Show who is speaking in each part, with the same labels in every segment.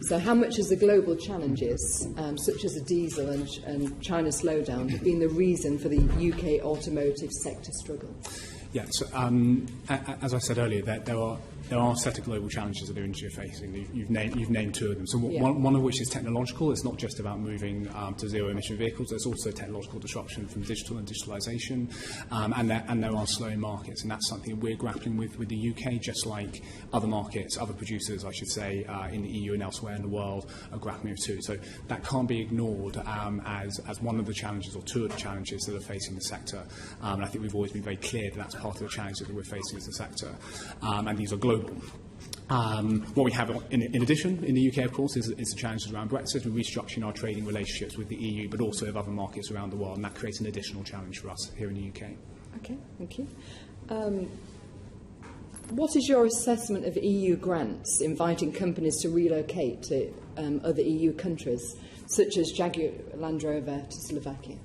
Speaker 1: So how much has the global challenges, such as the diesel and China's slowdown, been the reason for the UK automotive sector struggle?
Speaker 2: Yeah, so as I said earlier, there are a set of global challenges that the industry are facing. You've named two of them. So one of which is technological. It's not just about moving to zero-emission vehicles. There's also technological disruption from digital and digitalisation, and there are slowing markets, and that's something we're grappling with the UK, just like other markets, other producers, I should say, in the EU and elsewhere in the world are grappling with too. So that can't be ignored as one of the challenges or two of the challenges that are facing the sector. And I think we've always been very clear that that's part of the challenge that we're facing as a sector, and these are global. What we have in addition in the UK, of course, is the challenges around Brexit and restructuring our trading relationships with the EU, but also with other markets around the world, and that creates an additional challenge for us here in the UK.
Speaker 1: Okay, thank you. What is your assessment of EU grants inviting companies to relocate to other EU countries, such as Jaguar Land Rover to Slovakia?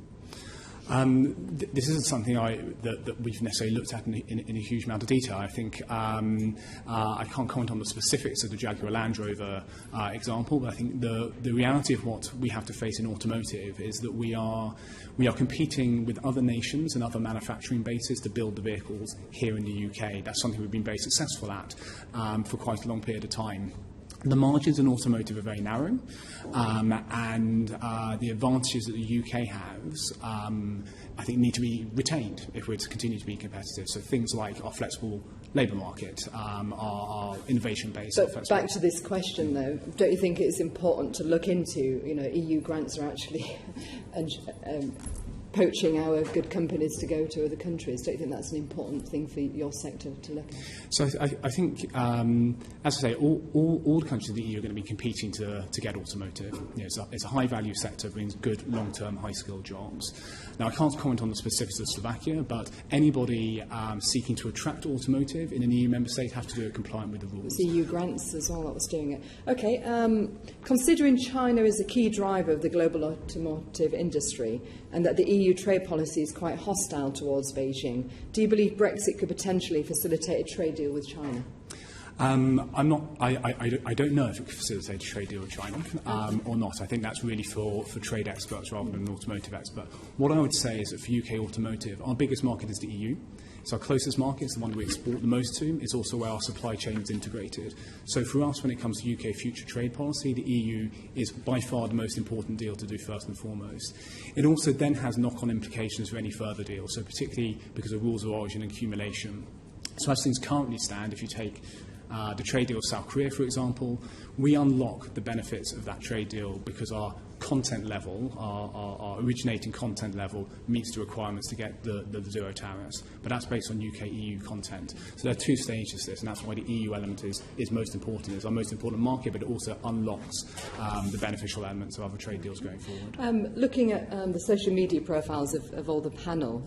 Speaker 2: This isn't something that we've necessarily looked at in a huge amount of detail. I think I can't comment on the specifics of the Jaguar Land Rover example, but I think the reality of what we have to face in automotive is that we are competing with other nations and other manufacturing bases to build the vehicles here in the UK. That's something we've been very successful at for quite a long period of time. The margins in automotive are very narrow, and the advantages that the UK has, I think, need to be retained if we're to continue to be competitive. So things like our flexible labour market, our innovation-based.
Speaker 1: But back to this question, though, don't you think it's important to look into, EU grants are actually poaching our good companies to go to other countries? Don't you think that's an important thing for your sector to look at?
Speaker 2: So I think, as I say, all the countries of the EU are going to be competing to get automotive. It's a high-value sector, brings good long-term, high-skilled jobs. Now, I can't comment on the specifics of Slovakia, but anybody seeking to attract automotive in an EU member state have to do it compliant with the rules.
Speaker 1: It's EU grants as well that was doing it. Okay, considering China is a key driver of the global automotive industry and that the EU trade policy is quite hostile towards Beijing, do you believe Brexit could potentially facilitate a trade deal with China?
Speaker 2: I don't know if it could facilitate a trade deal with China or not. I think that's really for trade experts rather than an automotive expert. What I would say is that for UK automotive, our biggest market is the EU. It's our closest market, it's the one we export the most to. It's also where our supply chain is integrated. So for us, when it comes to UK future trade policy, the EU is by far the most important deal to do first and foremost. It also then has knock-on implications for any further deals, so particularly because of rules of origin and accumulation. So as things currently stand, if you take the trade deal with South Korea, for example, we unlock the benefits of that trade deal because our content level, our originating content level, meets the requirements to get the zero tariffs. But that's based on UK-EU content. So there are two stages to this, and that's why the EU element is most important. It's our most important market, but it also unlocks the beneficial elements of other trade deals going forward.
Speaker 1: Looking at the social media profiles of all the panel,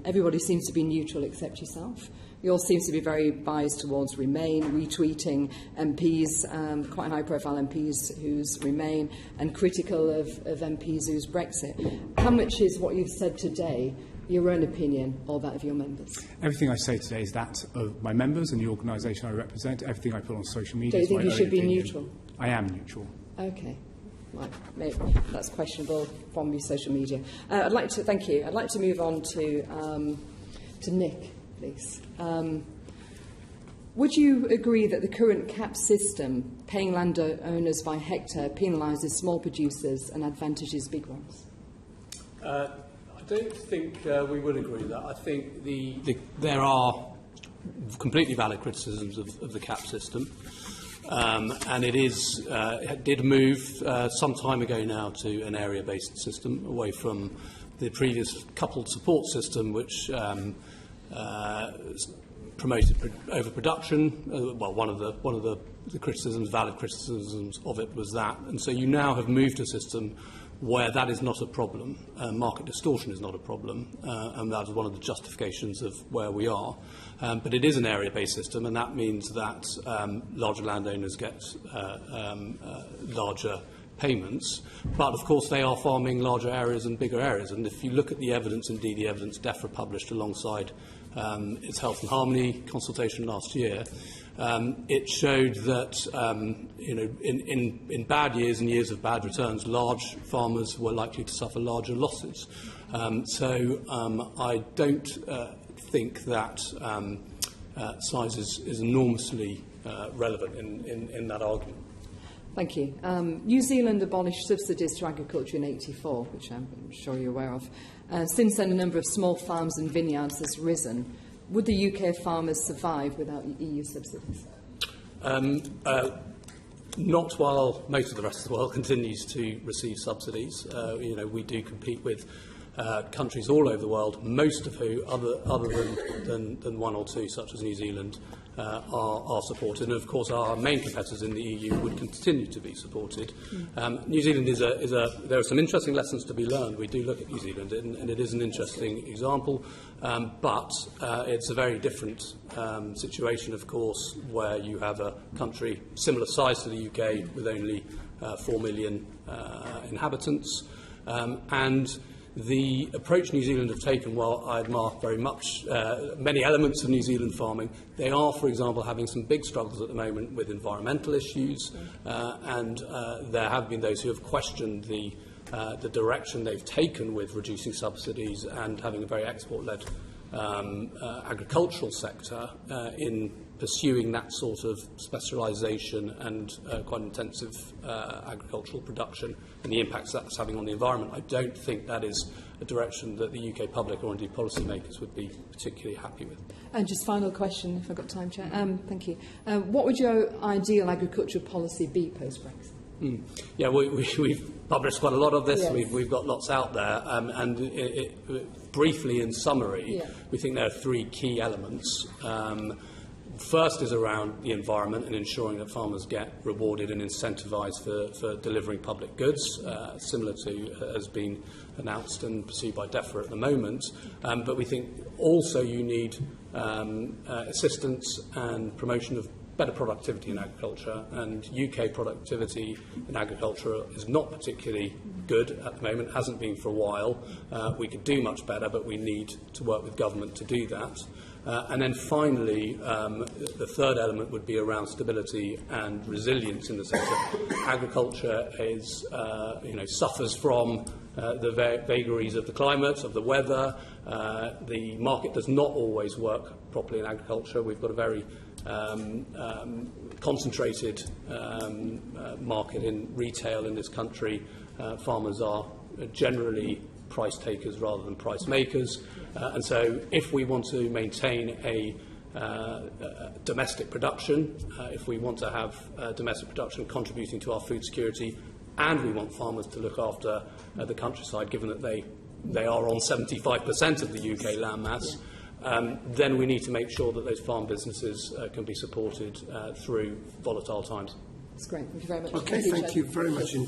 Speaker 1: everybody seems to be neutral except yourself. Yours seems to be very biased towards Remain, retweeting MPs, quite high-profile MPs whose Remain, and critical of MPs whose Brexit. How much is what you've said today your own opinion or that of your members?
Speaker 2: Everything I say today is that of my members and the organisation I represent. Everything I put on social media.
Speaker 1: Do you
Speaker 2: is
Speaker 1: think
Speaker 2: my
Speaker 1: you
Speaker 2: own
Speaker 1: should be
Speaker 2: opinion.
Speaker 1: neutral?
Speaker 2: I am neutral.
Speaker 1: Okay. Right, maybe that's questionable from your social media. I'd like to thank you. I'd like to move on to Nick, please. Would you agree that the current cap system, paying landowners by hectare, penalises small producers and advantages big ones?
Speaker 3: I don't think we would agree with that. I think there are completely valid criticisms of the cap system, and it did move some time ago now to an area-based system, away from the previous coupled support system, which promoted overproduction. One of the criticisms, valid criticisms of it, was that, and so you now have moved to a system where that is not a problem. Market distortion is not a problem, and that is one of the justifications of where we are. But it is an area-based system, and that means that larger landowners get larger payments, but of course they are farming larger areas and bigger areas. And if you look at the evidence, indeed the evidence DEFRA published alongside its Health and Harmony consultation last year, It showed that in bad years and years of bad returns, large farmers were likely to suffer larger losses. I don't think that size is enormously relevant in that argument.
Speaker 1: Thank you. New Zealand abolished subsidies to agriculture in '84, which I'm sure you're aware of. Since then, a number of small farms and vineyards has risen. Would the UK farmers survive without EU subsidies?
Speaker 3: Not while most of the rest of the world continues to receive subsidies. We do compete with countries all over the world, most of who, other than one or two, such as New Zealand, are supported. And of course, our main competitors in the EU would continue to be supported. New Zealand there are some interesting lessons to be learned. We do look at New Zealand, and it is an interesting example. But it's a very different situation, of course, where you have a country similar size to the UK with only 4 million inhabitants. And the approach New Zealand have taken, while I admire very much many elements of New Zealand farming, they are, for example, having some big struggles at the moment with environmental issues, and there have been those who have questioned the direction they've taken with reducing subsidies and having a very export-led agricultural sector in pursuing that sort of specialisation and quite intensive agricultural production and the impacts that's having on the environment. I don't think that is a direction that the UK public or indeed policymakers would be particularly happy with. And
Speaker 1: just final question, if I've got time, Chair. Thank you. What would your ideal agricultural policy be post-Brexit?
Speaker 3: Yeah, we've published quite a lot of this.
Speaker 1: Yes.
Speaker 3: We've got lots out there. Briefly, in summary, we think there are three key elements. First is around the environment and ensuring that farmers get rewarded and incentivised for delivering public goods, similar to has been announced and pursued by DEFRA at the moment. But we think also you need assistance and promotion of better productivity in agriculture, and UK productivity in agriculture is not particularly good at the moment, hasn't been for a while. We could do much better, but we need to work with government to do that. And then finally, the third element would be around stability and resilience in the sector. Agriculture is, suffers from the vagaries of the climate, of the weather. The market does not always work properly in agriculture. We've got a very concentrated market in retail in this country. Farmers are generally price takers rather than price makers. And so if we want to maintain a domestic production, if we want to have domestic production contributing to our food security, and we want farmers to look after the countryside, given that they are on 75% of the UK landmass, then we need to make sure that those farm businesses can be supported through volatile times.
Speaker 1: That's great. Thank you very much.
Speaker 4: Okay, thank you very much indeed.